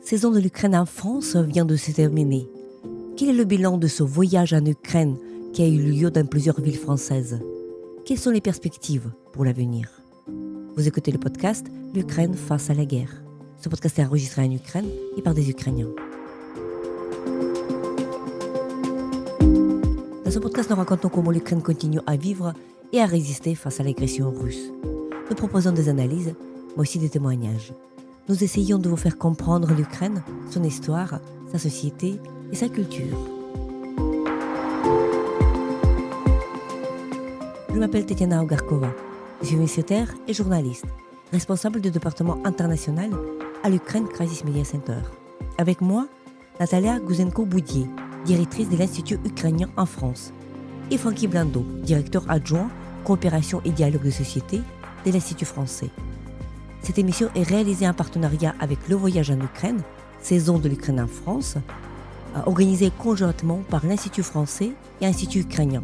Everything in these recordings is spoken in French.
Saison de l'Ukraine en France vient de se terminer. Quel est le bilan de ce voyage en Ukraine qui a eu lieu dans plusieurs villes françaises? Quelles sont les perspectives pour l'avenir? Vous écoutez le podcast L'Ukraine face à la guerre. Ce podcast est enregistré en Ukraine et par des Ukrainiens. Dans ce podcast, nous racontons comment l'Ukraine continue à vivre et à résister face à l'agression russe. Nous proposons des analyses, mais aussi des témoignages. Nous essayons de vous faire comprendre l'Ukraine, son histoire, sa société et sa culture. Je m'appelle Tetiana Ogarkova. Je suis universitaire et journaliste, responsable du département international à l'Ukraine Crisis Media Center. Avec moi, Natalia Guzenko-Boudier, directrice de l'Institut ukrainien en France, et Francky Blando, directeur adjoint coopération et dialogue de société de l'Institut français. Cette émission est réalisée en partenariat avec Le Voyage en Ukraine, saison de l'Ukraine en France, organisée conjointement par l'Institut français et l'Institut ukrainien,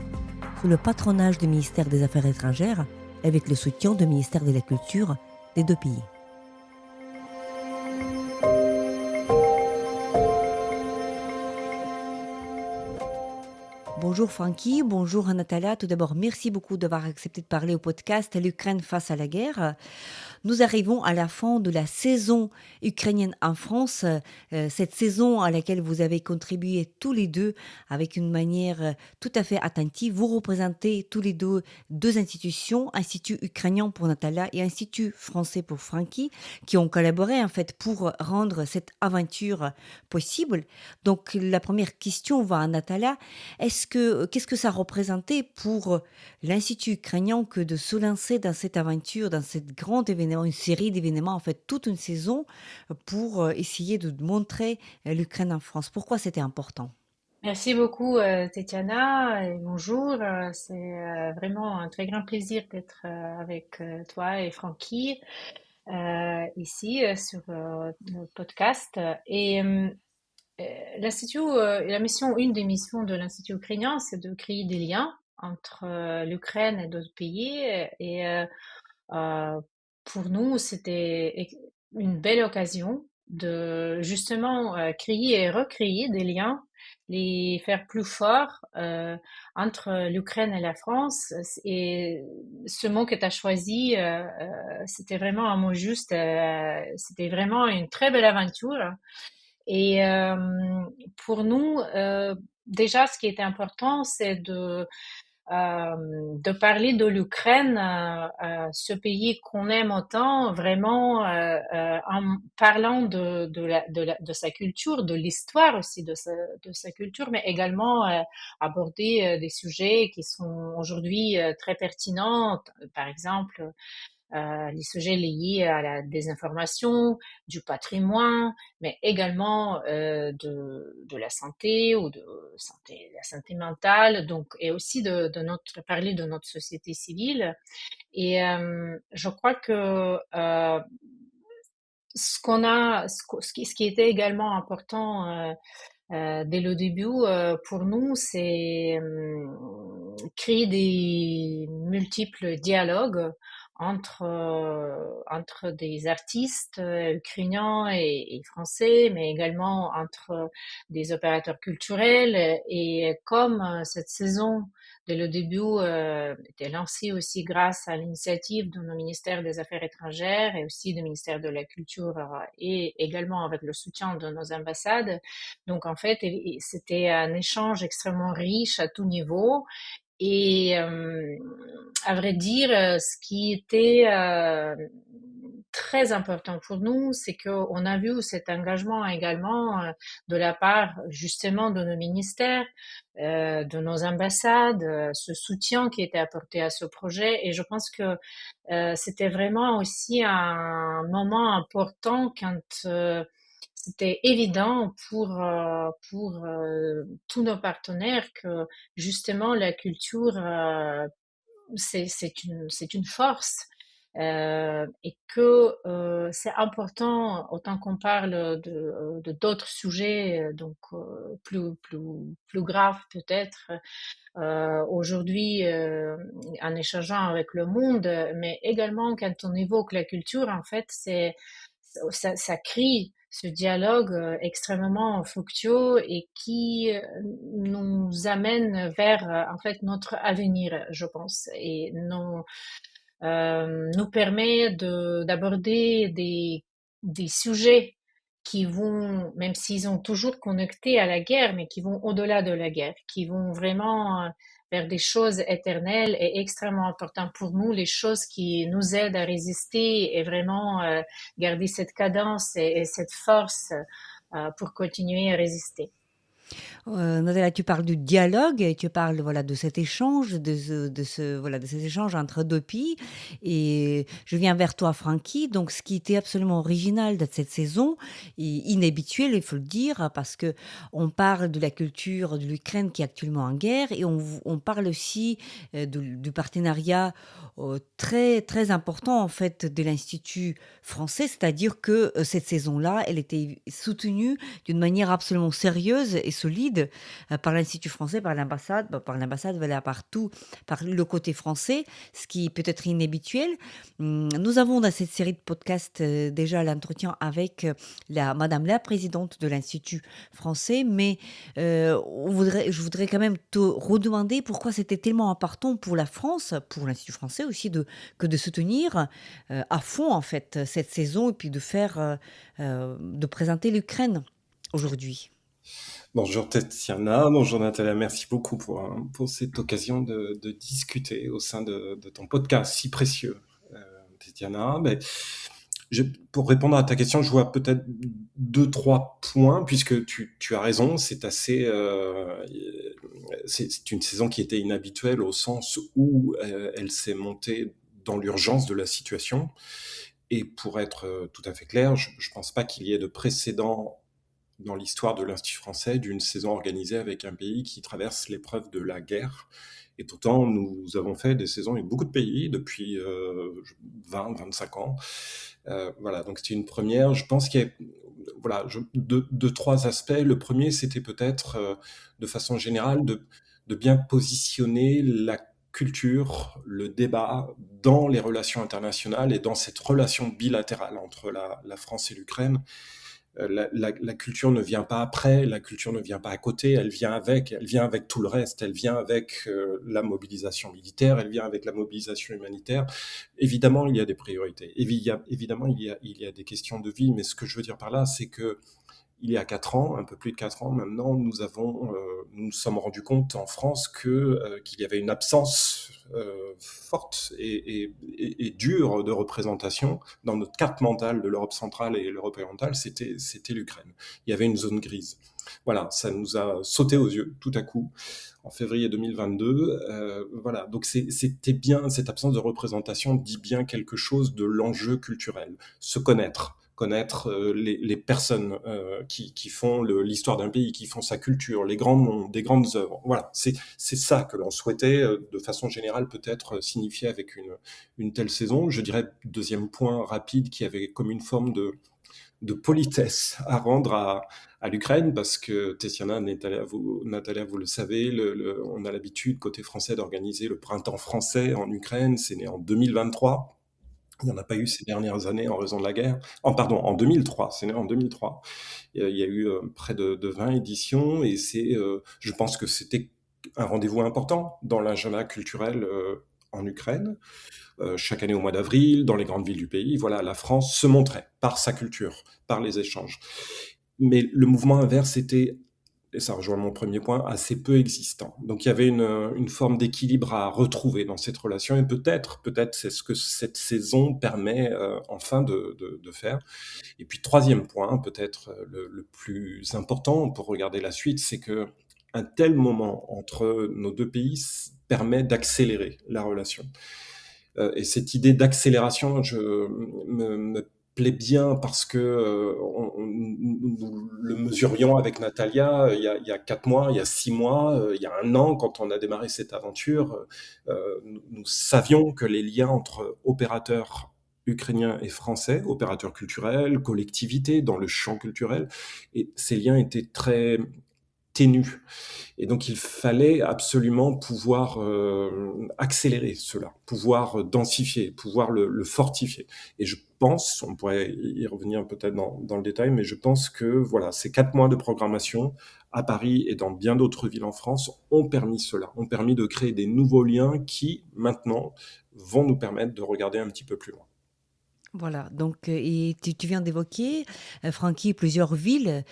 sous le patronage du ministère des Affaires étrangères et avec le soutien du ministère de la Culture des deux pays. Bonjour Francky, bonjour Natalia. Tout d'abord, merci beaucoup d'avoir accepté de parler au podcast L'Ukraine face à la guerre. Nous arrivons à la fin de la saison ukrainienne en France, cette saison à laquelle vous avez contribué tous les deux avec une manière tout à fait attentive. Vous représentez tous les deux institutions, Institut ukrainien pour Natalia et Institut français pour Francky, qui ont collaboré en fait pour rendre cette aventure possible. Donc la première question va à Natalia. Qu'est-ce que ça représentait pour l'Institut ukrainien que de se lancer dans cette aventure, dans cette grande événement, une série d'événements, en fait, toute une saison pour essayer de montrer l'Ukraine en France? Pourquoi c'était important? Merci beaucoup, Tetiana, et bonjour. C'est vraiment un très grand plaisir d'être avec toi et Francky ici sur le podcast. Et une des missions de l'Institut ukrainien, c'est de créer des liens entre l'Ukraine et d'autres pays. Euh, pour nous, c'était une belle occasion de justement créer et recréer des liens, les faire plus forts entre l'Ukraine et la France. Et ce mot que tu as choisi, c'était vraiment un mot juste. C'était vraiment une très belle aventure. Et pour nous, déjà, ce qui était important, c'est de parler de l'Ukraine, ce pays qu'on aime autant, vraiment en parlant de sa culture, de l'histoire aussi de sa culture, mais également aborder des sujets qui sont aujourd'hui très pertinents, par exemple les sujets liés à la désinformation, du patrimoine, mais également de la santé ou de la santé mentale, donc et aussi de notre parler de notre société civile. Et je crois que ce qui était également important dès le début pour nous, c'est créer des multiples dialogues entre des artistes ukrainiens et français, mais également entre des opérateurs culturels. Et comme cette saison, dès le début, était lancée aussi grâce à l'initiative de nos ministères des Affaires étrangères et aussi du ministère de la Culture et également avec le soutien de nos ambassades, donc en fait, c'était un échange extrêmement riche à tout niveau. Et à vrai dire, ce qui était très important pour nous, c'est qu'on a vu cet engagement également de la part justement de nos ministères, de nos ambassades, ce soutien qui était apporté à ce projet. Et je pense que c'était vraiment aussi un moment important quand c'était évident pour tous nos partenaires que justement la culture, c'est une force. et que c'est important, autant qu'on parle de d'autres sujets, donc plus graves peut-être, aujourd'hui en échangeant avec le monde, mais également quand on évoque la culture, en fait, ça crée ce dialogue extrêmement fructueux et qui nous amène vers en fait notre avenir, je pense, et nous permet d'aborder des sujets qui vont, même s'ils sont toujours connectés à la guerre, mais qui vont au-delà de la guerre, qui vont vraiment vers des choses éternelles et extrêmement importantes pour nous, les choses qui nous aident à résister et vraiment garder cette cadence et cette force pour continuer à résister. Natalia, tu parles du dialogue et tu parles voilà de cet échange, voilà de ces échanges entre deux pays. Et je viens vers toi, Francky. Donc, ce qui était absolument original de cette saison et inhabituel, il faut le dire, parce que on parle de la culture de l'Ukraine qui est actuellement en guerre et on parle aussi du partenariat très très important en fait de l'Institut français, c'est-à-dire que cette saison-là, elle était soutenue d'une manière absolument sérieuse et solide par l'Institut français, par l'ambassade, voilà, partout, par le côté français, ce qui peut être inhabituel. Nous avons dans cette série de podcasts déjà l'entretien avec Madame la présidente de l'Institut français, mais je voudrais quand même te redemander pourquoi c'était tellement important pour la France, pour l'Institut français aussi, que de soutenir à fond en fait cette saison et puis de présenter l'Ukraine aujourd'hui. Bonjour Tetiana, bonjour Natalia, merci beaucoup pour cette occasion de discuter au sein de ton podcast si précieux, Tetiana. Pour répondre à ta question, je vois peut-être deux, trois points, puisque tu as raison, c'est une saison qui était inhabituelle au sens où elle s'est montée dans l'urgence de la situation. Et pour être tout à fait clair, je ne pense pas qu'il y ait de précédent dans l'histoire de l'Institut français d'une saison organisée avec un pays qui traverse l'épreuve de la guerre. Et pourtant, nous avons fait des saisons avec beaucoup de pays depuis 20, 25 ans. Voilà, donc c'était une première. Je pense qu'il y a deux, trois aspects. Le premier, c'était peut-être, de façon générale, de bien positionner la culture, le débat dans les relations internationales et dans cette relation bilatérale entre la France et l'Ukraine. La culture ne vient pas après, la culture ne vient pas à côté, elle vient avec tout le reste, elle vient avec la mobilisation militaire, elle vient avec la mobilisation humanitaire. Évidemment, il y a des priorités, évidemment, il y a des questions de vie, mais ce que je veux dire par là, c'est que il y a 4 ans, un peu plus de 4 ans maintenant, nous sommes rendus compte en France qu'il y avait une absence forte et dure de représentation dans notre carte mentale de l'Europe centrale et l'Europe orientale, c'était l'Ukraine. Il y avait une zone grise. Voilà, ça nous a sauté aux yeux tout à coup en février 2022. Voilà, donc c'était bien, cette absence de représentation dit bien quelque chose de l'enjeu culturel. Se connaître les personnes qui font l'histoire d'un pays, qui font sa culture, les grands noms, des grandes œuvres. Voilà, c'est ça que l'on souhaitait de façon générale peut-être signifier avec une telle saison. Je dirais, deuxième point rapide, qui avait comme une forme de politesse à rendre à l'Ukraine, parce que Tetiana, Natalia, vous le savez, on a l'habitude, côté français, d'organiser le printemps français en Ukraine. C'est né en 2023. Il n'y en a pas eu ces dernières années en raison de la guerre. Pardon, en 2003, c'est né en 2003. Il y a eu près de 20 éditions et je pense que c'était un rendez-vous important dans l'agenda culturel en Ukraine. Chaque année au mois d'avril, dans les grandes villes du pays, voilà, la France se montrait par sa culture, par les échanges. Mais le mouvement inverse était, et ça rejoint mon premier point, assez peu existant. Donc il y avait une forme d'équilibre à retrouver dans cette relation, et peut-être c'est ce que cette saison permet enfin de faire. Et puis troisième point, peut-être le plus important pour regarder la suite, c'est que un tel moment entre nos deux pays permet d'accélérer la relation. Et cette idée d'accélération me plaît bien parce que nous le mesurions avec Natalia il y a 4 mois, il y a 6 mois, il y a un an, quand on a démarré cette aventure, nous savions que les liens entre opérateurs ukrainiens et français, opérateurs culturels, collectivités dans le champ culturel, et ces liens étaient très ténus. Et donc il fallait absolument pouvoir accélérer cela, pouvoir densifier, pouvoir le fortifier. Et je pense, on pourrait y revenir peut-être dans le détail, mais je pense que voilà, ces 4 mois de programmation à Paris et dans bien d'autres villes en France ont permis cela, ont permis de créer des nouveaux liens qui maintenant vont nous permettre de regarder un petit peu plus loin. Voilà, donc et tu viens d'évoquer, Francky, plusieurs villes,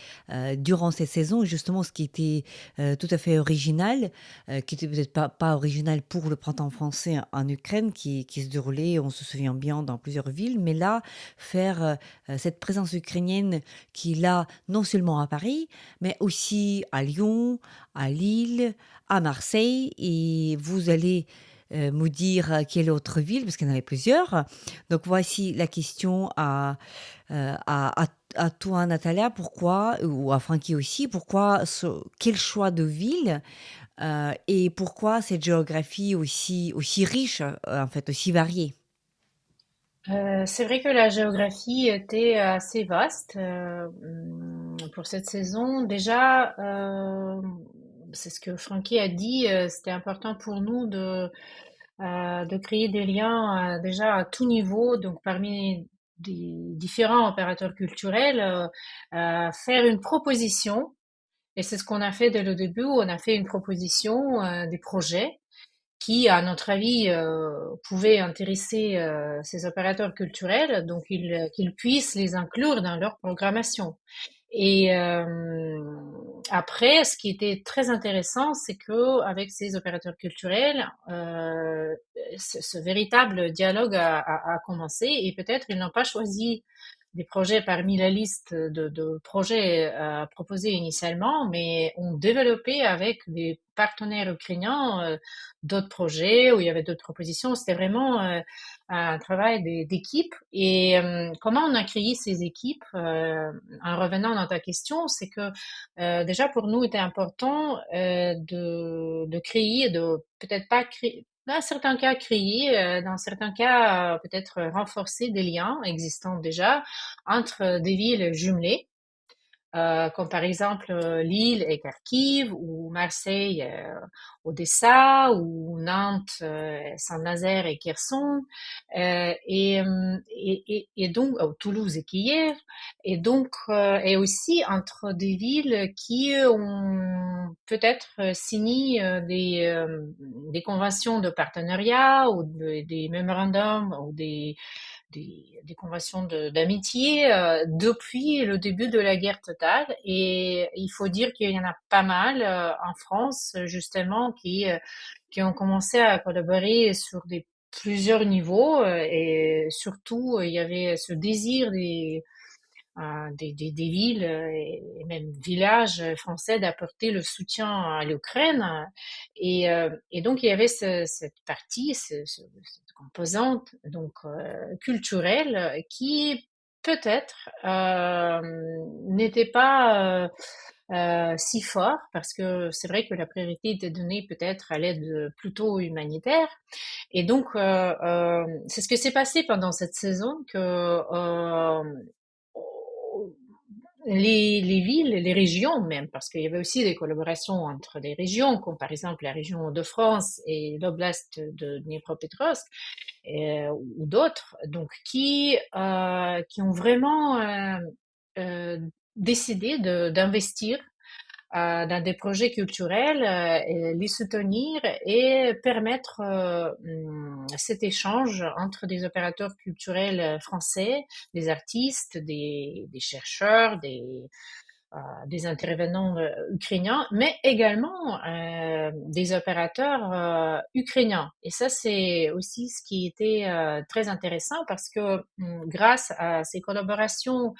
durant cette saison. Justement, ce qui était, tout à fait original, qui était peut-être pas original pour le Printemps français en Ukraine qui se déroulait, on se souvient bien, dans plusieurs villes. Mais là, faire, cette présence ukrainienne qui est là, non seulement à Paris, mais aussi à Lyon, à Lille, à Marseille, et vous allez, me dire, quelle autre ville, parce qu'il y en avait plusieurs. Donc voici la question à toi, Natalia, pourquoi, ou à Francky aussi, quel choix de ville, et pourquoi cette géographie aussi riche, en fait, aussi variée? C'est vrai que la géographie était assez vaste pour cette saison. Déjà, c'est ce que Francky a dit, c'était important pour nous de créer des liens déjà à tout niveau, donc parmi des différents opérateurs culturels, faire une proposition. Et c'est ce qu'on a fait dès le début. On a fait une proposition, des projets qui, à notre avis, pouvaient intéresser ces opérateurs culturels, donc qu'ils puissent les inclure dans leur programmation. Et après, ce qui était très intéressant, c'est que avec ces opérateurs culturels, ce véritable dialogue a commencé et peut-être ils n'ont pas choisi des projets parmi la liste de projets proposés initialement, mais ont développé avec des partenaires ukrainiens d'autres projets où il y avait d'autres propositions. C'était vraiment un travail d'équipe. Et comment on a créé ces équipes en revenant dans ta question, c'est que déjà pour nous, il était important de créer, de peut-être pas créer, dans certains cas créer, dans certains cas peut-être renforcer des liens existants déjà entre des villes jumelées comme par exemple Lille et Kharkiv, ou Marseille, Odessa, ou Nantes, Saint-Nazaire et Kherson, et donc Toulouse et Kiev, et donc et aussi entre des villes qui ont peut-être signé des conventions de partenariat ou des mémorandums ou des conventions d'amitié depuis le début de la guerre totale. Et il faut dire qu'il y en a pas mal en France, justement, qui ont commencé à collaborer sur plusieurs niveaux. Et surtout, il y avait ce désir des villes et même villages français d'apporter le soutien à l'Ukraine. Et donc, il y avait cette partie, cette composante donc culturelle qui peut-être n'était pas si fort parce que c'est vrai que la priorité était donnée peut-être à l'aide plutôt humanitaire. Et donc, c'est ce qui s'est passé pendant cette saison que les villes, les régions même, parce qu'il y avait aussi des collaborations entre des régions, comme par exemple la région de France et l'oblast de Dnipropetrovsk, ou d'autres, donc qui ont vraiment euh, décidé d'investir dans des projets culturels, et les soutenir et permettre cet échange entre des opérateurs culturels français, des artistes, des chercheurs, des intervenants ukrainiens, mais également des opérateurs ukrainiens. Et ça, c'est aussi ce qui était très intéressant parce que grâce à ces collaborations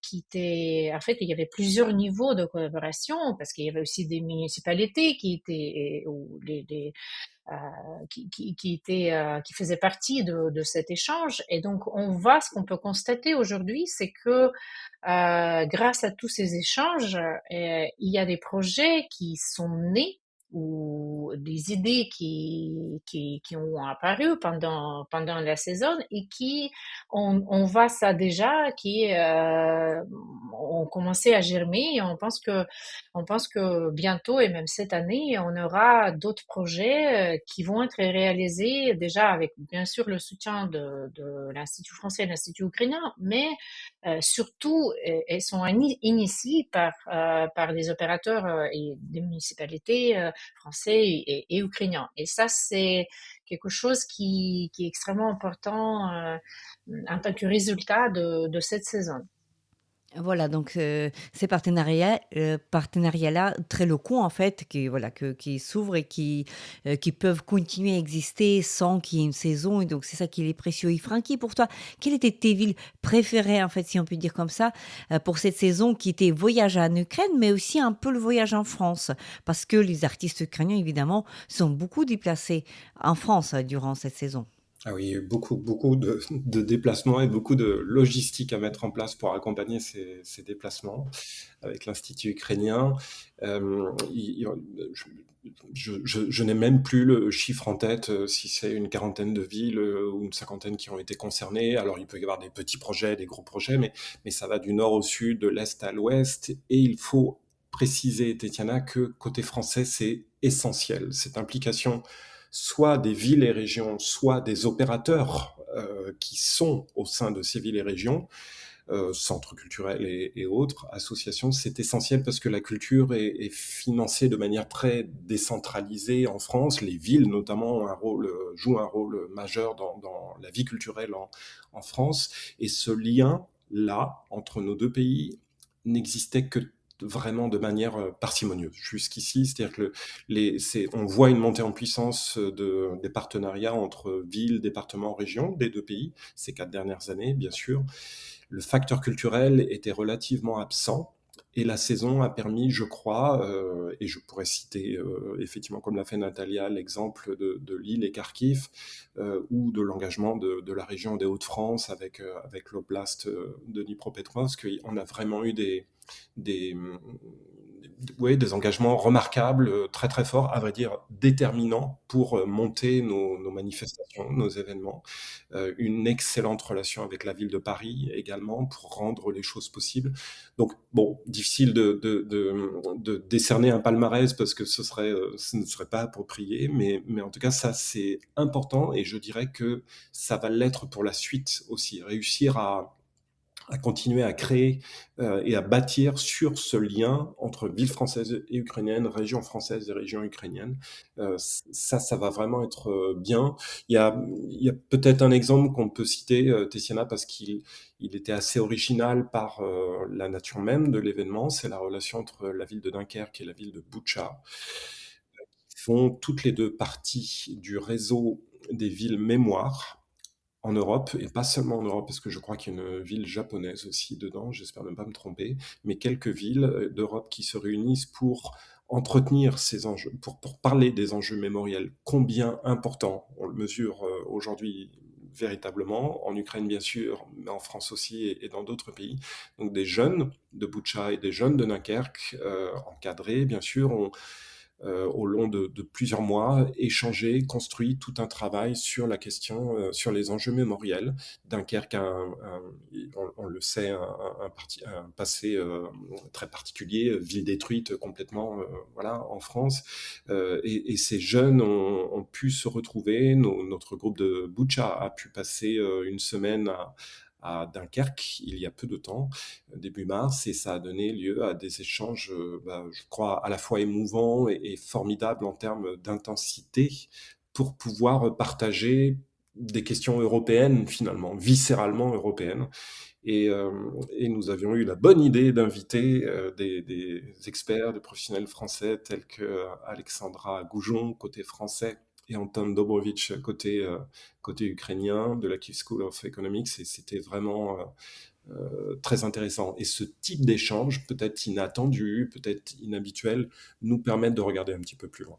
qui étaient, en fait, il y avait plusieurs niveaux de collaboration parce qu'il y avait aussi des municipalités qui étaient, ou qui faisait partie de cet échange. Et donc, ce qu'on peut constater aujourd'hui, c'est que grâce à tous ces échanges, il y a des projets qui sont nés ou des idées qui ont apparu pendant la saison et on voit ça déjà, ont commencé à germer et on pense que bientôt et même cette année, on aura d'autres projets qui vont être réalisés déjà avec bien sûr le soutien de l'Institut français et l'Institut ukrainien, mais surtout, elles sont initiées par des opérateurs et des municipalités français et ukrainiens. Et ça, c'est quelque chose qui est extrêmement important en tant que résultat de cette saison. Voilà, donc ces partenariats-là très locaux en fait, qui s'ouvrent et qui peuvent continuer à exister sans qu'il y ait une saison et donc c'est ça qui est précieux. Et Francky, pour toi, quelles étaient tes villes préférées en fait, si on peut dire comme ça, pour cette saison qui était voyage en Ukraine, mais aussi un peu le voyage en France? Parce que les artistes ukrainiens, évidemment, sont beaucoup déplacés en France durant cette saison. Ah oui, beaucoup de déplacements et beaucoup de logistique à mettre en place pour accompagner ces déplacements avec l'Institut ukrainien. Je n'ai même plus le chiffre en tête, si c'est une quarantaine de villes ou une cinquantaine qui ont été concernées. Alors il peut y avoir des petits projets, des gros projets, mais ça va du nord au sud, de l'est à l'ouest. Et il faut préciser, Tetiana, que côté français, c'est essentiel. Cette implication soit des villes et régions, soit des opérateurs qui sont au sein de ces villes et régions, centres culturels et autres, associations, c'est essentiel parce que la culture est financée de manière très décentralisée en France. Les villes, notamment, jouent un rôle majeur dans la vie culturelle en France. Et ce lien-là, entre nos deux pays, n'existait que vraiment de manière parcimonieuse jusqu'ici, c'est-à-dire que on voit une montée en puissance des partenariats entre villes, départements, régions des deux pays, ces 4 dernières années, bien sûr. Le facteur culturel était relativement absent. Et la saison a permis, je crois, et je pourrais citer effectivement, comme l'a fait Natalia, l'exemple de Lille et Kharkiv, ou de l'engagement de la région des Hauts-de-France avec l'oblast de Dnipropetrovsk. On a vraiment eu des, des engagements remarquables, très très forts, à vrai dire déterminants pour monter nos manifestations, nos événements. Une excellente relation avec la ville de Paris également pour rendre les choses possibles. Donc bon, difficile de décerner un palmarès parce que ce ne serait pas approprié, mais en tout cas ça c'est important et je dirais que ça va l'être pour la suite aussi. Réussir à continuer à créer et à bâtir sur ce lien entre villes françaises et ukrainiennes, régions françaises et régions ukrainiennes. Ça va vraiment être bien. Il y a peut-être un exemple qu'on peut citer, Tessiana, parce qu'il était assez original par la nature même de l'événement. C'est la relation entre la ville de Dunkerque et la ville de Boutcha, qui font toutes les deux partie du réseau des villes mémoire en Europe, et pas seulement en Europe, parce que je crois qu'il y a une ville japonaise aussi dedans, j'espère ne pas me tromper, mais quelques villes d'Europe qui se réunissent pour entretenir ces enjeux, pour parler des enjeux mémoriels, combien importants, on le mesure aujourd'hui véritablement, en Ukraine bien sûr, mais en France aussi et dans d'autres pays. Donc des jeunes de Boutcha et des jeunes de Dunkerque, encadrés bien sûr, ont au long de plusieurs mois, échangé, construit tout un travail sur la question, sur les enjeux mémoriels. Dunkerque a, on le sait, un passé très particulier, ville détruite complètement, voilà, en France. Et ces jeunes ont pu se retrouver. Notre groupe de Bucha a pu passer une semaine à Dunkerque il y a peu de temps, début mars, et ça a donné lieu à des échanges, je crois, à la fois émouvants et formidables en termes d'intensité pour pouvoir partager des questions européennes, finalement, viscéralement européennes. Et nous avions eu la bonne idée d'inviter des experts, des professionnels français tels que Alexandra Goujon, côté français, et Anton Dobrovitch, côté ukrainien, de la Kyiv School of Economics, et c'était vraiment très intéressant. Et ce type d'échange, peut-être inattendu, peut-être inhabituel, nous permettent de regarder un petit peu plus loin.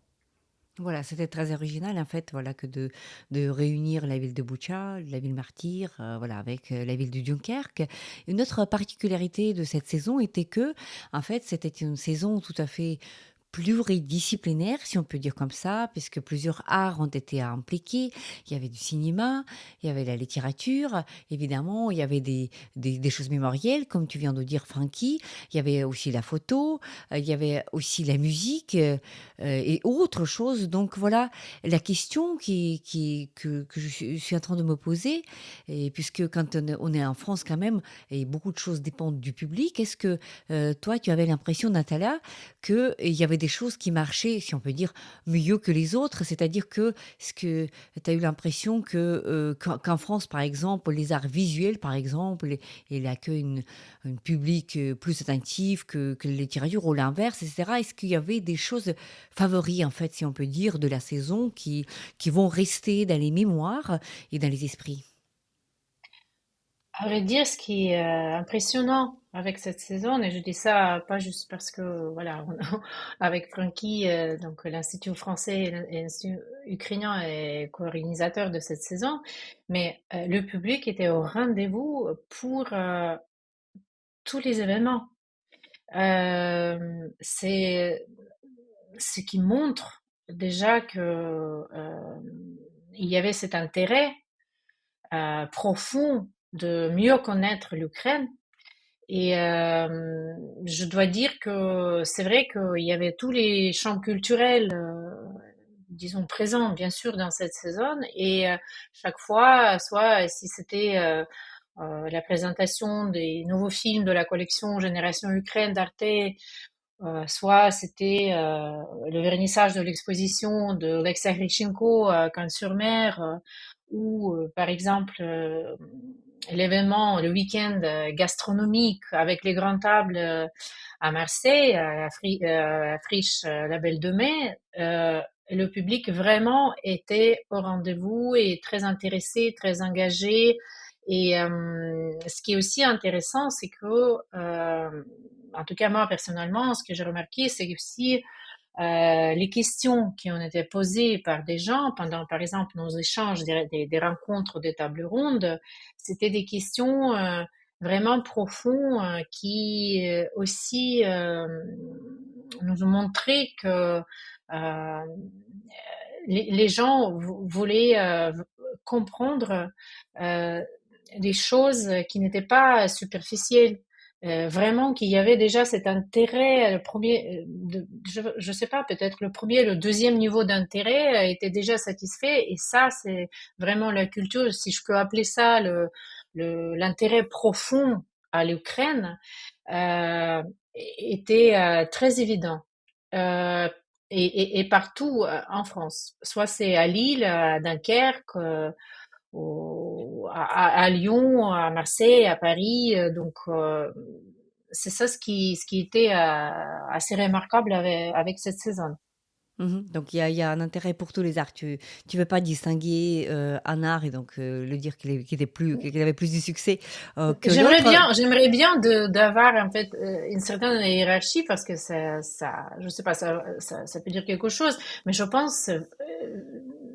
Voilà, c'était très original en fait, voilà, que de réunir la ville de Boutcha, la ville martyre, voilà, avec, la ville de Dunkerque. Une autre particularité de cette saison était que, en fait, c'était une saison tout à fait pluridisciplinaire, si on peut dire comme ça, puisque plusieurs arts ont été impliqués. Il y avait du cinéma, il y avait la littérature, évidemment, il y avait des choses mémorielles, comme tu viens de dire, Francky. Il y avait aussi la photo, il y avait aussi la musique et autres choses. Donc voilà, la question que je suis en train de me poser, et puisque quand on est en France quand même, et beaucoup de choses dépendent du public, est-ce que toi, tu avais l'impression, Natalia, qu'il y avait des choses qui marchaient, si on peut dire, mieux que les autres. C'est-à-dire que ce que tu as eu l'impression qu'en France, par exemple, les arts visuels, par exemple, il accueille une public plus attentif que les littératures ou l'inverse, etc. Est-ce qu'il y avait des choses favoris, en fait, si on peut dire, de la saison qui vont rester dans les mémoires et dans les esprits? À vrai dire, ce qui est impressionnant avec cette saison, et je dis ça pas juste parce que, voilà, avec Francky, donc l'Institut français et l'Institut ukrainien est co-organisateur de cette saison, mais le public était au rendez-vous pour tous les événements. C'est ce qui montre déjà que il y avait cet intérêt profond de mieux connaître l'Ukraine. Et je dois dire que c'est vrai qu'il y avait tous les champs culturels, disons, présents, bien sûr, dans cette saison. Et chaque fois, soit si c'était la présentation des nouveaux films de la collection Génération Ukraine d'Arte, soit c'était le vernissage de l'exposition de Alexei Hrichenko à Cannes-sur-Mer, ou par exemple l'événement, le week-end gastronomique avec les grandes tables à Marseille, à Friche, la Belle de Mai. Le public vraiment était au rendez-vous et très intéressé, très engagé. Et ce qui est aussi intéressant, c'est que, en tout cas moi personnellement, ce que j'ai remarqué, c'est aussi les questions qui ont été posées par des gens pendant, par exemple, nos échanges, des rencontres, des tables rondes, c'était des questions vraiment profondes qui aussi nous ont montré que les gens voulaient comprendre euh, des choses qui n'étaient pas superficielles. Vraiment qu'il y avait déjà cet intérêt, le premier, je sais pas, peut-être le premier, le deuxième niveau d'intérêt était déjà satisfait, et ça, c'est vraiment la culture, si je peux appeler ça l'intérêt profond à l'Ukraine, euh, était très évident. Euh, et partout en France. Soit c'est à Lille, à Dunkerque, à Lyon, à Marseille, à Paris. Donc, c'est ça ce qui était assez remarquable avec cette saison. Mmh. Donc il y a un intérêt pour tous les arts. Tu veux pas distinguer, un art et donc le dire qu'il avait plus de succès, que l'autre? J'aimerais bien d'avoir en fait une certaine hiérarchie parce que je sais pas, ça peut dire quelque chose, mais je pense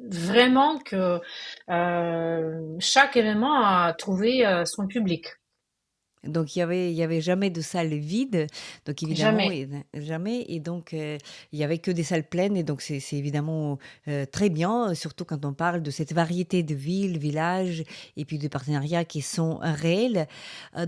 vraiment que chaque événement a trouvé son public. Donc il y avait jamais de salle vide, donc évidemment Jamais. et jamais et donc il y avait que des salles pleines et donc c'est évidemment, très bien, surtout quand on parle de cette variété de villes, villages et puis de partenariats qui sont réels.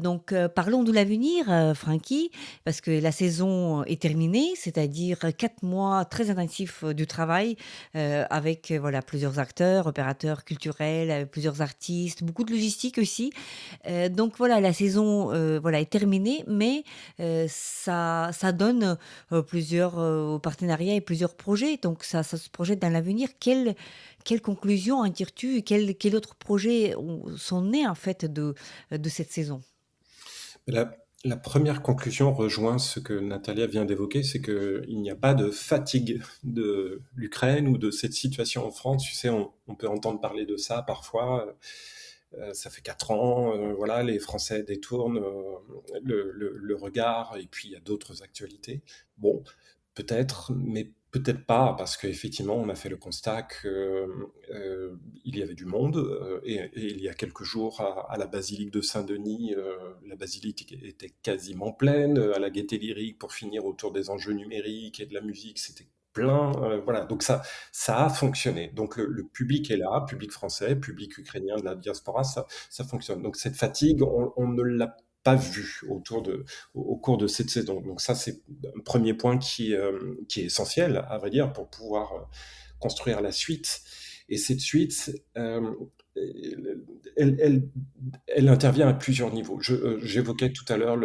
Donc parlons de l'avenir, Francky, parce que la saison est terminée, c'est-à-dire 4 mois très intensifs, de travail, avec, voilà, plusieurs acteurs, opérateurs culturels, plusieurs artistes, beaucoup de logistique aussi. Donc voilà, la saison, voilà, est terminée, mais ça donne, plusieurs, partenariats et plusieurs projets, donc ça se projette dans l'avenir. Quelle conclusion en tires-tu et quel autre projet sont nés, en fait, de cette saison? La première conclusion rejoint ce que Natalia vient d'évoquer, c'est qu'il n'y a pas de fatigue de l'Ukraine ou de cette situation en France. Tu sais, on peut entendre parler de ça parfois. Ça fait 4 ans, voilà, les Français détournent le regard, et puis il y a d'autres actualités. Bon, Peut-être, mais peut-être pas, parce qu'effectivement, on a fait le constat que, il y avait du monde, et il y a quelques jours à la basilique de Saint-Denis, la basilique était quasiment pleine, à la Gaîté Lyrique pour finir autour des enjeux numériques et de la musique, c'était plein, voilà, donc ça a fonctionné. Donc le public est là, public français, public ukrainien de la diaspora, ça fonctionne. Donc cette fatigue, on ne l'a pas vue au cours de cette saison. Donc ça, c'est un premier point qui est essentiel, à vrai dire, pour pouvoir construire la suite. Et cette suite, elle, elle, elle intervient à plusieurs niveaux. J'évoquais tout à l'heure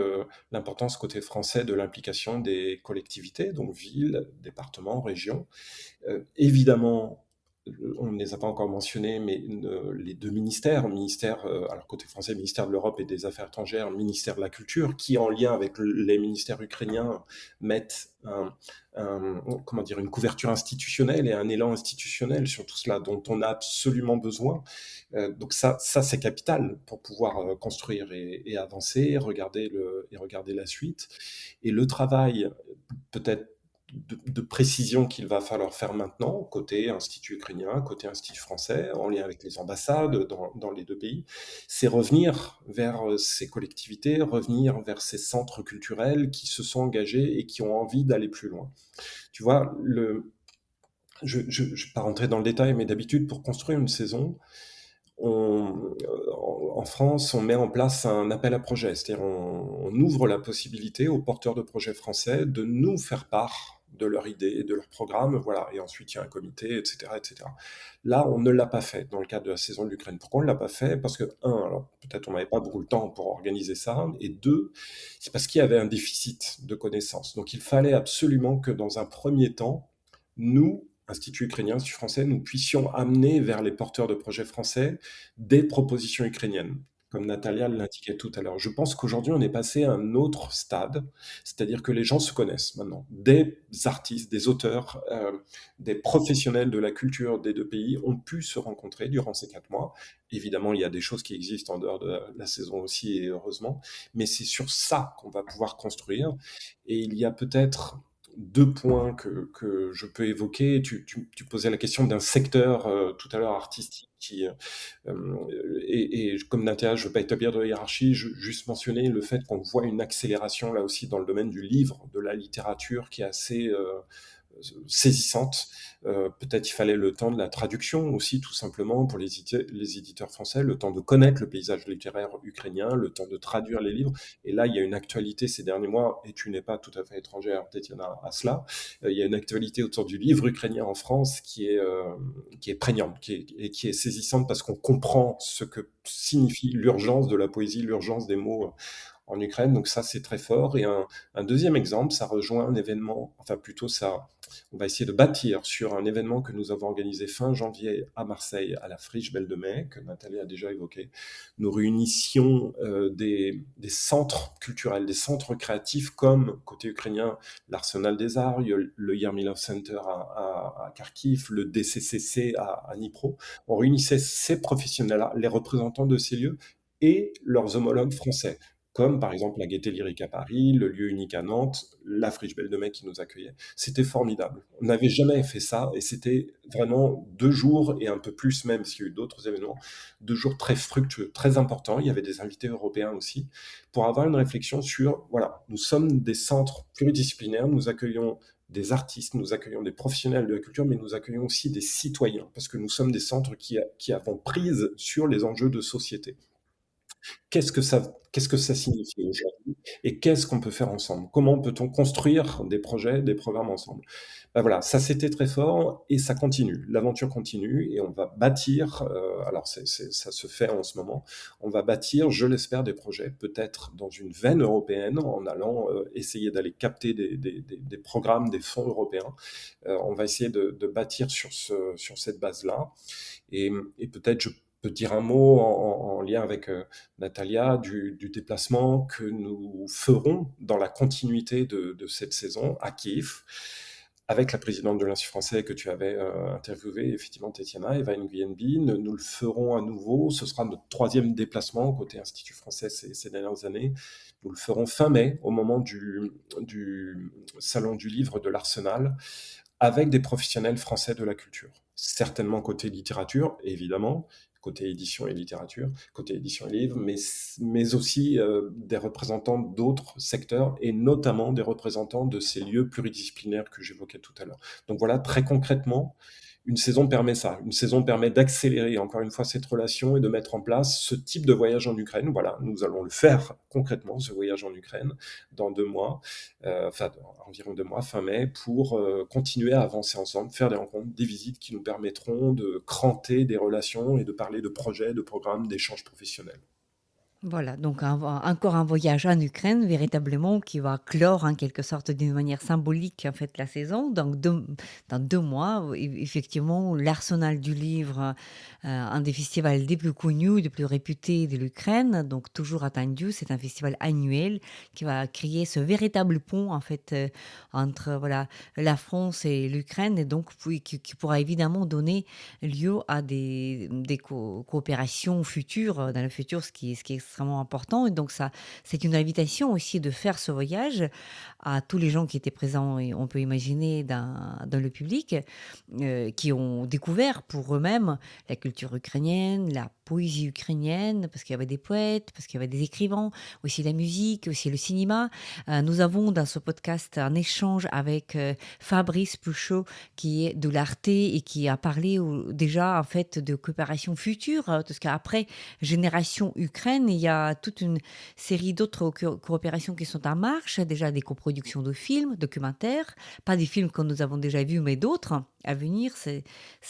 l'importance côté français de l'implication des collectivités, donc villes, départements, régions. Évidemment, on ne les a pas encore mentionnés, mais les deux ministères, alors côté français, ministère de l'Europe et des Affaires étrangères, ministère de la Culture, qui en lien avec les ministères ukrainiens mettent comment dire, une couverture institutionnelle et un élan institutionnel sur tout cela dont on a absolument besoin. Donc ça c'est capital pour pouvoir construire et avancer, regarder la suite. Et le travail peut-être de précision qu'il va falloir faire maintenant, côté Institut ukrainien, côté Institut français, en lien avec les ambassades dans les deux pays, c'est revenir vers ces collectivités, revenir vers ces centres culturels qui se sont engagés et qui ont envie d'aller plus loin. Tu vois, je ne vais pas rentrer dans le détail, mais d'habitude, pour construire une saison, en France, on met en place un appel à projet, c'est-à-dire on ouvre la possibilité aux porteurs de projets français de nous faire part de leur idée, de leur programme, voilà, et ensuite il y a un comité, etc., etc. Là, on ne l'a pas fait dans le cadre de la saison de l'Ukraine. Pourquoi on ne l'a pas fait? Parce que, un, alors peut-être on n'avait pas beaucoup de temps pour organiser ça, et deux, c'est parce qu'il y avait un déficit de connaissances. Donc il fallait absolument que dans un premier temps, nous, Institut ukrainien, Institut français, nous puissions amener vers les porteurs de projets français des propositions ukrainiennes, comme Natalia l'indiquait tout à l'heure. Je pense qu'aujourd'hui, on est passé à un autre stade, c'est-à-dire que les gens se connaissent maintenant. Des artistes, des auteurs, des professionnels de la culture des deux pays ont pu se rencontrer durant ces 4 mois. Évidemment, il y a des choses qui existent en dehors de la saison aussi, et heureusement, mais c'est sur ça qu'on va pouvoir construire. Et il y a peut-être deux points que je peux évoquer. Tu posais la question d'un secteur tout à l'heure artistique et comme Nathalie, je ne veux pas établir de hiérarchie, juste mentionner le fait qu'on voit une accélération là aussi dans le domaine du livre, de la littérature qui est assez saisissante. Peut-être il fallait le temps de la traduction aussi, tout simplement, pour les éditeurs français, le temps de connaître le paysage littéraire ukrainien, le temps de traduire les livres. Et là, il y a une actualité ces derniers mois, et tu n'es pas tout à fait étrangère, Tatiana, à cela. Il y a une actualité autour du livre ukrainien en France qui est prégnante, et qui est saisissante parce qu'on comprend ce que signifie l'urgence de la poésie, l'urgence des mots en Ukraine. Donc ça, c'est très fort. Et un deuxième exemple, ça rejoint un événement, enfin plutôt ça, on va essayer de bâtir sur un événement que nous avons organisé fin janvier à Marseille, à la Friche Belle de Mai, que Nathalie a déjà évoqué. Nous réunissions des centres culturels, des centres créatifs comme, côté ukrainien, l'Arsenal des Arts, le Yermilov Center à Kharkiv, le DCCC à Dnipro. On réunissait ces professionnels-là, les représentants de ces lieux, et leurs homologues français, comme par exemple la Gaîté Lyrique à Paris, le lieu unique à Nantes, la Friche Belle de Mai qui nous accueillait. C'était formidable. On n'avait jamais fait ça et c'était vraiment 2 jours et un peu plus même, s'il y a eu d'autres événements, 2 jours très fructueux, très importants. Il y avait des invités européens aussi pour avoir une réflexion sur, voilà, nous sommes des centres pluridisciplinaires, nous accueillons des artistes, nous accueillons des professionnels de la culture, mais nous accueillons aussi des citoyens, parce que nous sommes des centres qui avons prise sur les enjeux de société. Qu'est-ce que ça signifie aujourd'hui et qu'est-ce qu'on peut faire ensemble? Comment peut-on construire des projets, des programmes ensemble? Ben voilà, ça c'était très fort et ça continue. L'aventure continue et on va bâtir, alors ça se fait en ce moment, on va bâtir, je l'espère, des projets, peut-être dans une veine européenne, en allant essayer d'aller capter des programmes, des fonds européens. On va essayer de bâtir sur cette base-là. Et peut-être je peux dire un mot en lien avec Natalia du déplacement que nous ferons dans la continuité de cette saison à Kiev. avec la présidente de l'Institut français que tu avais interviewée, effectivement, Tetiana, Eva Nguyen Binh. Nous le ferons à nouveau. Ce sera notre troisième déplacement côté Institut français ces dernières années. Nous le ferons fin mai, au moment du Salon du livre de l'Arsenal, avec des professionnels français de la culture. Certainement côté littérature, évidemment, côté édition et littérature, côté édition et livre, mais aussi des représentants d'autres secteurs et notamment des représentants de ces lieux pluridisciplinaires que j'évoquais tout à l'heure. Donc voilà, très concrètement, une saison permet ça. Une saison permet d'accélérer encore une fois cette relation et de mettre en place ce type de voyage en Ukraine. Voilà, nous allons le faire concrètement, ce voyage en Ukraine, dans 2 mois, enfin environ 2 mois, fin mai, pour continuer à avancer ensemble, faire des rencontres, des visites qui nous permettront de cranter des relations et de parler de projets, de programmes, d'échanges professionnels. Voilà, donc encore un voyage en Ukraine, véritablement, qui va clore en quelque sorte d'une manière symbolique en fait la saison. Donc dans 2 mois, effectivement, l'Arsenal du livre, un des festivals les plus connus, les plus réputés de l'Ukraine, donc toujours attendu. C'est un festival annuel qui va créer ce véritable pont en fait entre voilà la France et l'Ukraine, et donc qui pourra évidemment donner lieu à des coopérations futures dans le futur, ce qui est extrêmement important. Et donc ça, c'est une invitation aussi de faire ce voyage à tous les gens qui étaient présents, et on peut imaginer dans le public, qui ont découvert pour eux-mêmes la culture ukrainienne, la poésie ukrainienne, parce qu'il y avait des poètes, parce qu'il y avait des écrivains, aussi la musique, aussi le cinéma. Nous avons dans ce podcast un échange avec Fabrice Puchot, qui est de l'Arte et qui a parlé déjà en fait de coopération future, parce qu'après Génération Ukraine, il y a toute une série d'autres coopérations qui sont en marche, déjà des coproductions de films, documentaires, pas des films que nous avons déjà vus, mais d'autres à venir. C'est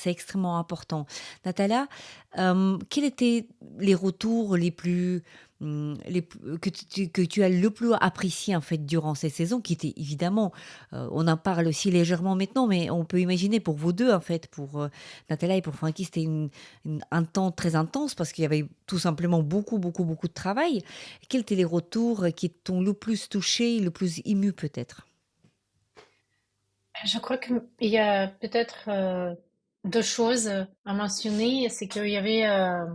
extrêmement important. Natalia, quels étaient les retours les plus que tu as le plus apprécié en fait durant ces saisons, qui étaient évidemment, on en parle aussi légèrement maintenant, mais on peut imaginer pour vous deux en fait, pour Natalia et pour Francky, c'était un temps très intense parce qu'il y avait tout simplement beaucoup, beaucoup, beaucoup de travail. Quels étaient les retours qui t'ont le plus touché, le plus ému peut-être? Je crois qu'il y a peut-être deux choses à mentionner. C'est qu'il y avait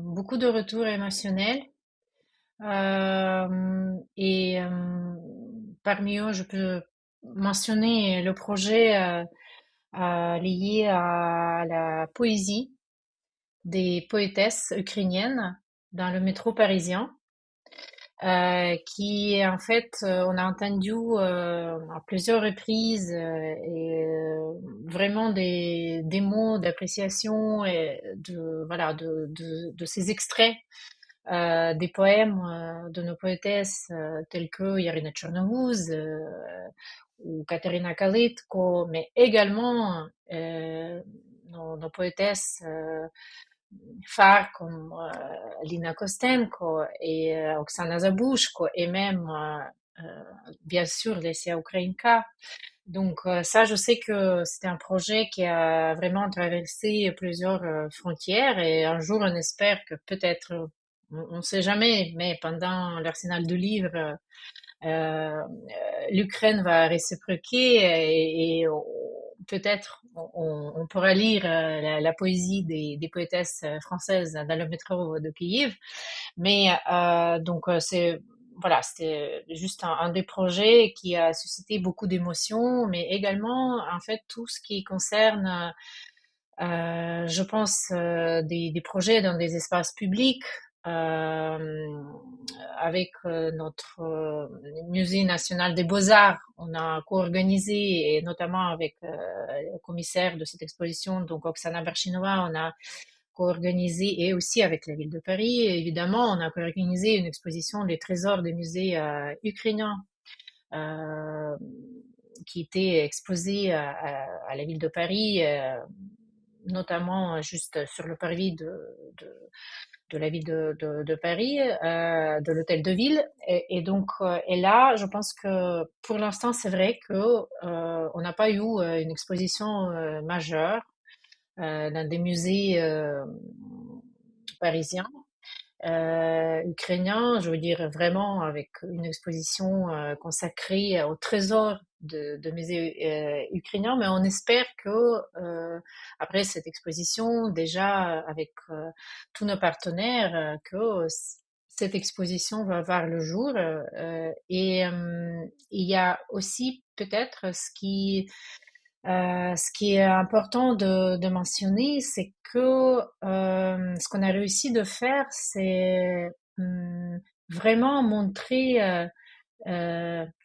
beaucoup de retours émotionnels. Et parmi eux, je peux mentionner le projet lié à la poésie des poétesses ukrainiennes dans le métro parisien, qui est en fait, on a entendu à plusieurs reprises vraiment des mots d'appréciation et voilà, de ces extraits des poèmes de nos poétesses telles que Irina Tchernogouz ou Katerina Kalitko, mais également nos poétesses phares comme Lina Kostenko et Oksana Zabushko et même bien sûr Lesia Ukrainka. Donc ça, je sais que c'était un projet qui a vraiment traversé plusieurs frontières et un jour on espère que peut-être, on ne sait jamais, mais pendant l'Arsenal du livre, l'Ukraine va réciproquer peut-être on pourra lire la poésie des poétesses françaises dans le métro de Kiev. Mais donc c'est voilà, c'était juste un des projets qui a suscité beaucoup d'émotions, mais également en fait tout ce qui concerne, je pense, des projets dans des espaces publics. euh, Avec notre Musée national des beaux-arts, on a co-organisé, et notamment avec le commissaire de cette exposition, donc Oksana Berchinova, on a co-organisé, et aussi avec la ville de Paris, évidemment, on a co-organisé une exposition des trésors des musées ukrainiens euh, qui était exposée à la ville de Paris, notamment juste sur le parvis de la ville de Paris, de l'hôtel de ville. Et donc, et là, je pense que pour l'instant, c'est vrai que on n'a pas eu une exposition majeure dans des musées parisiens. ukrainien, je veux dire vraiment avec une exposition consacrée au trésor de musées ukrainiens, mais on espère que après cette exposition, déjà avec tous nos partenaires, que cette exposition va voir le jour. Et il y a aussi peut-être ce qui est important de mentionner, c'est que ce qu'on a réussi de faire, c'est vraiment montrer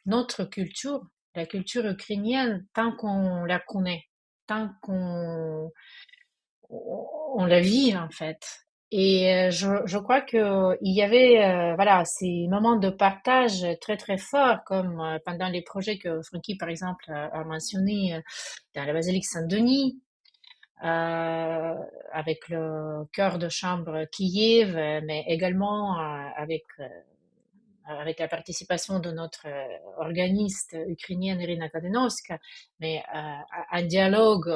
notre culture, la culture ukrainienne, tant qu'on la connaît, tant on la vit en fait. Et je crois que il y avait voilà ces moments de partage très très forts, comme pendant les projets que Francky par exemple a mentionné dans la basilique Saint-Denis, euh, avec le chœur de chambre Kiev, mais également avec la participation de notre organiste ukrainienne Irina Kadenovska, mais un dialogue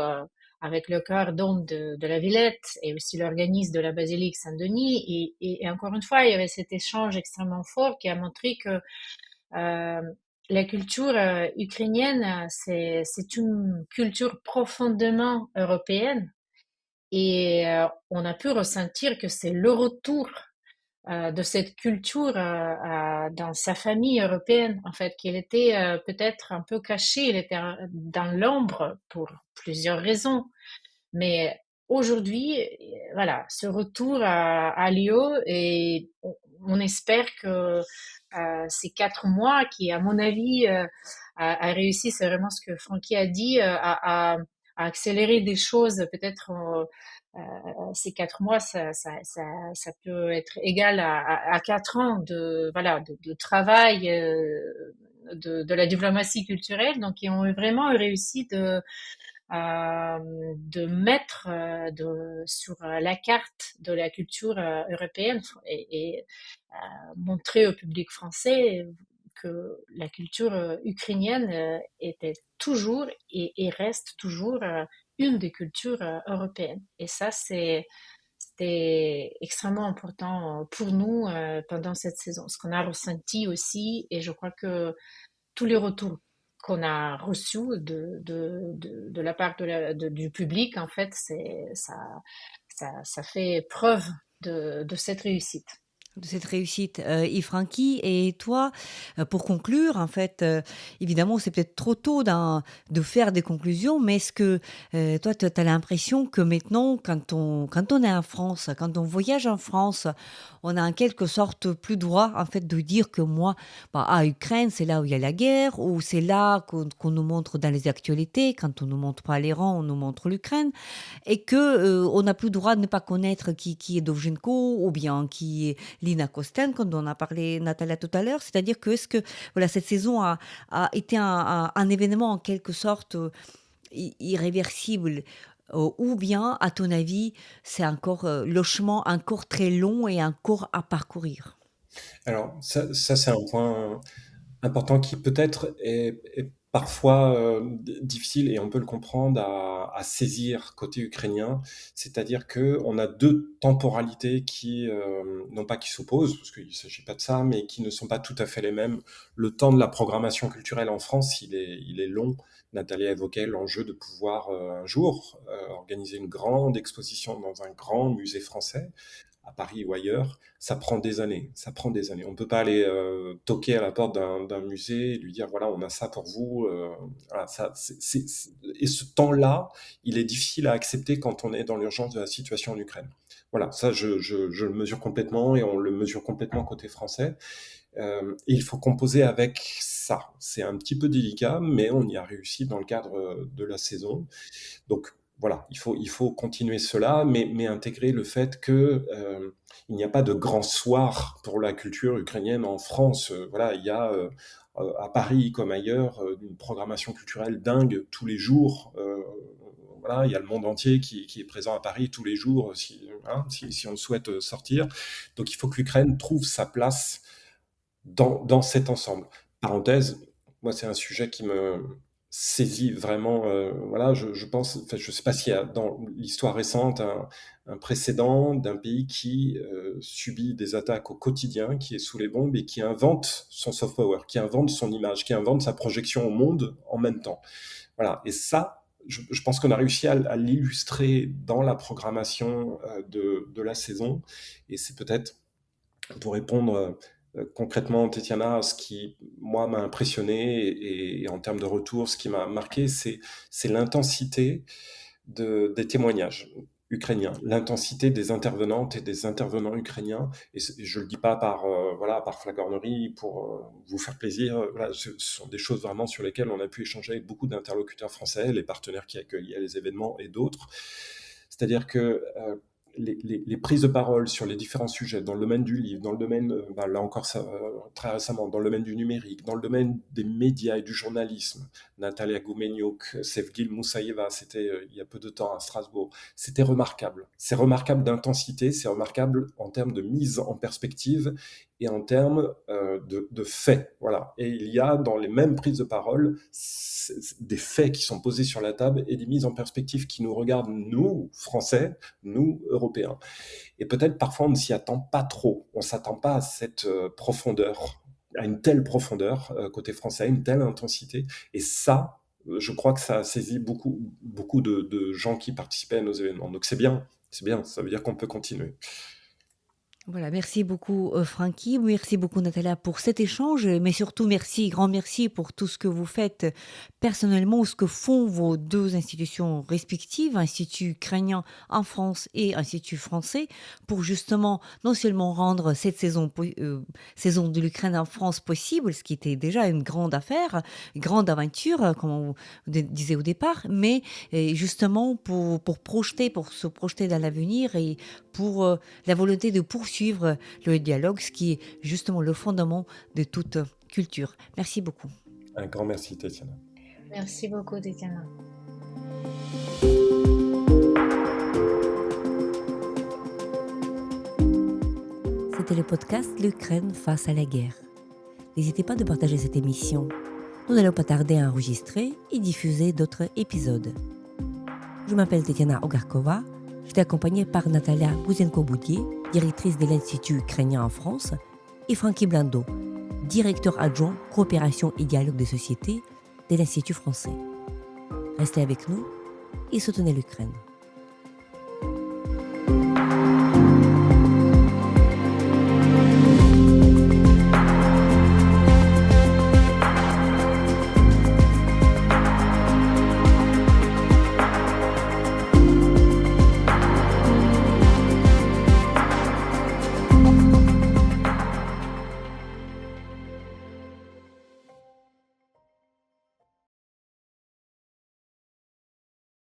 avec le chœur d'homme de la Villette et aussi l'organiste de la basilique Saint-Denis. Et encore une fois, il y avait cet échange extrêmement fort qui a montré que euh, la culture ukrainienne, c'est une culture profondément européenne. Et on a pu ressentir que c'est le retour de cette culture dans sa famille européenne, en fait, qu'il était peut-être un peu caché, il était dans l'ombre pour plusieurs raisons. Mais aujourd'hui, voilà, ce retour a lieu et on espère que ces 4 mois, qui, à mon avis, a réussi, c'est vraiment ce que Francky a dit, à accélérer des choses, peut-être ces 4 mois, ça peut être égal à 4 ans de, voilà, de travail de la diplomatie culturelle. Donc, ils ont vraiment réussi de mettre sur la carte de la culture européenne et montrer au public français que la culture ukrainienne était toujours et reste toujours une des cultures européennes. Et ça, c'était extrêmement important pour nous pendant cette saison. Ce qu'on a ressenti aussi, et je crois que tous les retours qu'on a reçus de la part du public, en fait, ça fait preuve de cette réussite. De cette réussite. Yves Francky, et toi, pour conclure, en fait, évidemment, c'est peut-être trop tôt de faire des conclusions, mais est-ce que toi, tu as l'impression que maintenant, quand on est en France, quand on voyage en France, on a en quelque sorte plus droit, en fait, de dire que moi, bah, à Ukraine, c'est là où il y a la guerre, ou c'est là qu'on nous montre dans les actualités, quand on nous montre pas l'Iran, on nous montre l'Ukraine, et que on n'a plus le droit de ne pas connaître qui est Dovzhenko, ou bien qui est Lina Kosten, comme on a parlé Natalia tout à l'heure. C'est-à-dire que est-ce que voilà, cette saison a été un événement en quelque sorte irréversible, ou bien, à ton avis, c'est encore le chemin encore très long et encore à parcourir? Alors ça c'est un point important qui peut-être est parfois difficile et on peut le comprendre à saisir côté ukrainien. C'est-à-dire que on a deux temporalités qui, non pas qui s'opposent, parce qu'il ne s'agit pas de ça, mais qui ne sont pas tout à fait les mêmes. Le temps de la programmation culturelle en France, il est long. Nathalie a évoqué l'enjeu de pouvoir un jour organiser une grande exposition dans un grand musée français à Paris ou ailleurs, ça prend des années. Ça prend des années. On ne peut pas aller toquer à la porte d'un musée et lui dire voilà, on a ça pour vous. Voilà, ça, et ce temps-là, il est difficile à accepter quand on est dans l'urgence de la situation en Ukraine. Voilà, ça, je le mesure complètement et on le mesure complètement côté français. Et il faut composer avec ça. C'est un petit peu délicat, mais on y a réussi dans le cadre de la saison. Donc voilà, il faut continuer cela, mais intégrer le fait que il n'y a pas de grand soir pour la culture ukrainienne en France. Voilà, il y a à Paris comme ailleurs une programmation culturelle dingue tous les jours. Voilà, il y a le monde entier qui est présent à Paris tous les jours si on souhaite sortir. Donc il faut que l'Ukraine trouve sa place dans cet ensemble. Parenthèse, moi c'est un sujet saisit vraiment, voilà, je pense, enfin, je ne sais pas s'il y a dans l'histoire récente un précédent d'un pays qui subit des attaques au quotidien, qui est sous les bombes et qui invente son soft power, qui invente son image, qui invente sa projection au monde en même temps. Voilà, et ça, je pense qu'on a réussi à l'illustrer dans la programmation de la saison, et c'est peut-être pour répondre concrètement, Tetiana, ce qui, moi, m'a impressionné et en termes de retour, ce qui m'a marqué, c'est l'intensité des témoignages ukrainiens, l'intensité des intervenantes et des intervenants ukrainiens. Et je ne le dis pas voilà, par flagornerie, pour vous faire plaisir. Voilà, ce sont des choses vraiment sur lesquelles on a pu échanger avec beaucoup d'interlocuteurs français, les partenaires qui accueillaient les événements et d'autres. C'est-à-dire que les prises de parole sur les différents sujets, dans le domaine du livre, dans le domaine, là encore très récemment, dans le domaine du numérique, dans le domaine des médias et du journalisme, Natalia Gumeniuk, Sevgil Moussaïeva, c'était il y a peu de temps à Strasbourg, c'était remarquable. C'est remarquable d'intensité, c'est remarquable en termes de mise en perspective et en termes de faits. Voilà. Et il y a dans les mêmes prises de parole des faits qui sont posés sur la table et des mises en perspective qui nous regardent, nous, Français, nous, Européens. Et peut-être parfois on ne s'y attend pas trop, on ne s'attend pas à cette profondeur, à une telle profondeur côté français, une telle intensité. Et ça, je crois que ça a saisi beaucoup de gens qui participaient à nos événements. Donc c'est bien, ça veut dire qu'on peut continuer. Voilà, merci beaucoup Francky, merci beaucoup Natalia pour cet échange, mais surtout merci, grand merci pour tout ce que vous faites personnellement ou ce que font vos deux institutions respectives, Institut ukrainien en France et Institut français, pour justement non seulement rendre cette saison de l'Ukraine en France possible, ce qui était déjà une grande affaire, une grande aventure, comme on disait au départ, mais justement pour se projeter dans l'avenir et pour la volonté de poursuivre le dialogue, ce qui est justement le fondement de toute culture. Merci beaucoup. Un grand merci, Tatiana. Merci beaucoup, Tatiana. C'était le podcast L'Ukraine face à la guerre. N'hésitez pas de partager cette émission. Nous n'allons pas tarder à enregistrer et diffuser d'autres épisodes. Je m'appelle Tatiana Ogarkova. J'étais accompagnée par Natalia Guzenko-Boudier, directrice de l'Institut ukrainien en France, et Francky Blando, directeur adjoint coopération et dialogue des sociétés de l'Institut français. Restez avec nous et soutenez l'Ukraine.